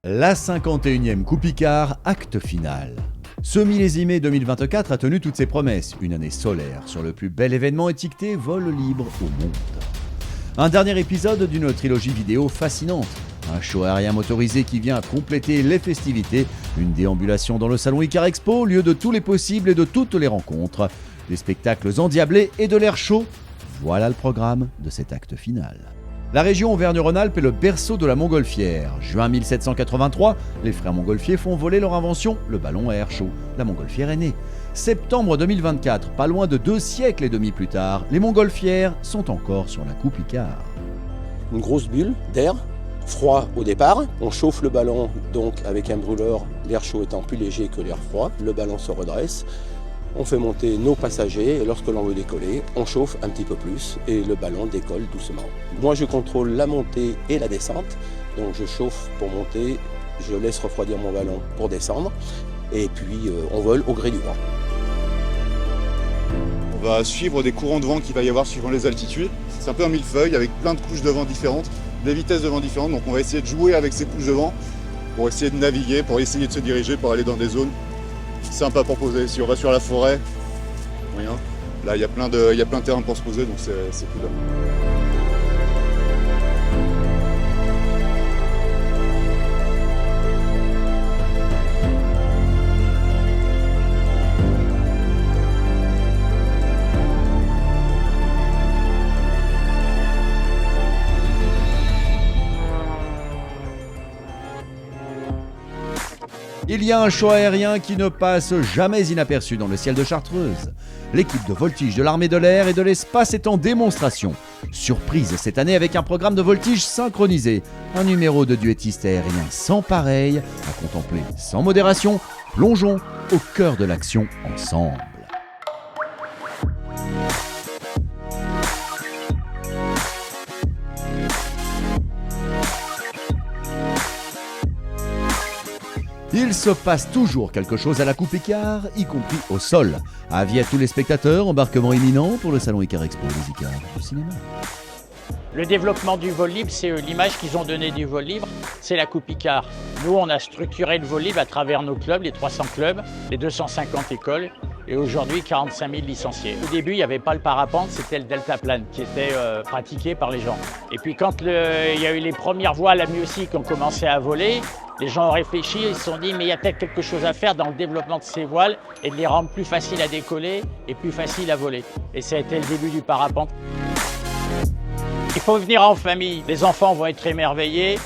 La 51e Coupe Icare, acte final. Ce millésimé 2024 a tenu toutes ses promesses, une année solaire sur le plus bel événement étiqueté vol libre au monde. Un dernier épisode d'une trilogie vidéo fascinante, un show aérien motorisé qui vient compléter les festivités, une déambulation dans le salon Icare Expo, lieu de tous les possibles et de toutes les rencontres, des spectacles endiablés et de l'air chaud. Voilà le programme de cet acte final. La région Auvergne-Rhône-Alpes est le berceau de la montgolfière. Juin 1783, les frères Montgolfier font voler leur invention, le ballon à air chaud. La montgolfière est née. Septembre 2024, pas loin de 2 siècles et demi plus tard, les montgolfières sont encore sur la Coupe Icare. Une grosse bulle d'air, froid au départ. On chauffe le ballon donc avec un brûleur, l'air chaud étant plus léger que l'air froid. Le ballon se redresse. On fait monter nos passagers et lorsque l'on veut décoller, on chauffe un petit peu plus et le ballon décolle doucement. Moi je contrôle la montée et la descente, donc je chauffe pour monter, je laisse refroidir mon ballon pour descendre et puis on vole au gré du vent. On va suivre des courants de vent qu'il va y avoir suivant les altitudes. C'est un peu un millefeuille avec plein de couches de vent différentes, des vitesses de vent différentes, donc on va essayer de jouer avec ces couches de vent pour essayer de naviguer, pour essayer de se diriger, pour aller dans des zones sympa pour poser. Si on va sur la forêt, rien. Là, il y a plein de terrain pour se poser, donc c'est cool. Il y a un show aérien qui ne passe jamais inaperçu dans le ciel de Chartreuse. L'équipe de voltige de l'armée de l'air et de l'espace est en démonstration. Surprise cette année avec un programme de voltige synchronisé. Un numéro de duettiste aérien sans pareil, à contempler sans modération. Plongeons au cœur de l'action ensemble. Il se passe toujours quelque chose à la Coupe Icare, y compris au sol. Avis à tous les spectateurs, embarquement imminent pour le salon Icare Expo des Icare du cinéma. Le développement du vol libre, c'est l'image qu'ils ont donnée du vol libre, c'est la Coupe Icare. Nous, on a structuré le vol libre à travers nos clubs, les 300 clubs, les 250 écoles et aujourd'hui 45 000 licenciés. Au début, il n'y avait pas le parapente, c'était le deltaplane qui était pratiqué par les gens. Et puis quand il y a eu les premières voiles à Miossy qui ont commencé à voler, les gens ont réfléchi et ils se sont dit mais il y a peut-être quelque chose à faire dans le développement de ces voiles et de les rendre plus faciles à décoller et plus faciles à voler. Et ça a été le début du parapente. Il faut venir en famille, les enfants vont être émerveillés,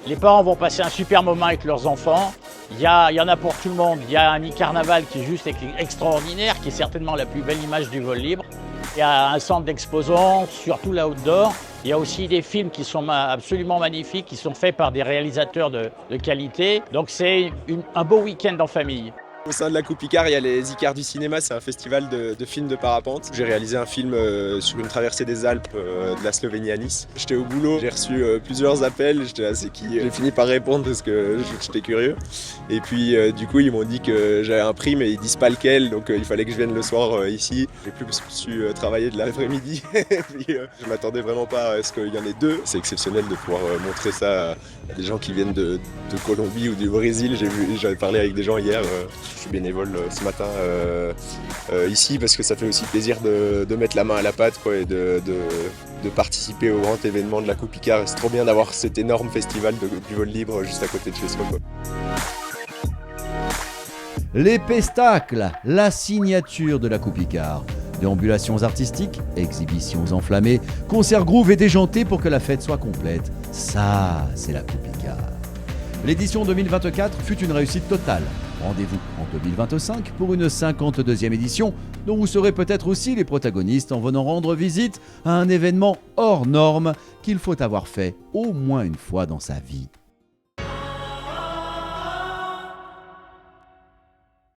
les parents vont passer un super moment avec leurs enfants. Il y en a pour tout le monde, il y a un e-carnaval qui est juste extraordinaire, qui est certainement la plus belle image du vol libre. Il y a un centre d'exposants, surtout la outdoor. Il y a aussi des films qui sont absolument magnifiques, qui sont faits par des réalisateurs de qualité. Donc c'est un beau week-end en famille. Au sein de la Coupe Icare, il y a les Icare du cinéma, c'est un festival de films de parapente. J'ai réalisé un film sur une traversée des Alpes de la Slovénie à Nice. J'étais au boulot, j'ai reçu plusieurs appels, j'étais assez j'ai fini par répondre parce que j'étais curieux. Et puis du coup ils m'ont dit que j'avais un prix mais ils disent pas lequel, donc il fallait que je vienne le soir ici. J'ai plus su travailler de l'après-midi, je m'attendais vraiment pas à ce qu'il y en ait 2. C'est exceptionnel de pouvoir montrer ça à des gens qui viennent de Colombie ou du Brésil. J'avais parlé avec des gens hier. Je suis bénévole ce matin ici parce que ça fait aussi plaisir de mettre la main à la pâte quoi, et de participer au grand événement de la Coupe Icare. C'est trop bien d'avoir cet énorme festival du vol libre juste à côté de chez soi. Quoi. Les pestacles, la signature de la Coupe Icare. Déambulations artistiques, exhibitions enflammées, concerts groove et déjantés pour que la fête soit complète. Ça, c'est la Coupe Icare. L'édition 2024 fut une réussite totale. Rendez-vous en 2025 pour une 52e édition dont vous serez peut-être aussi les protagonistes en venant rendre visite à un événement hors norme qu'il faut avoir fait au moins une fois dans sa vie.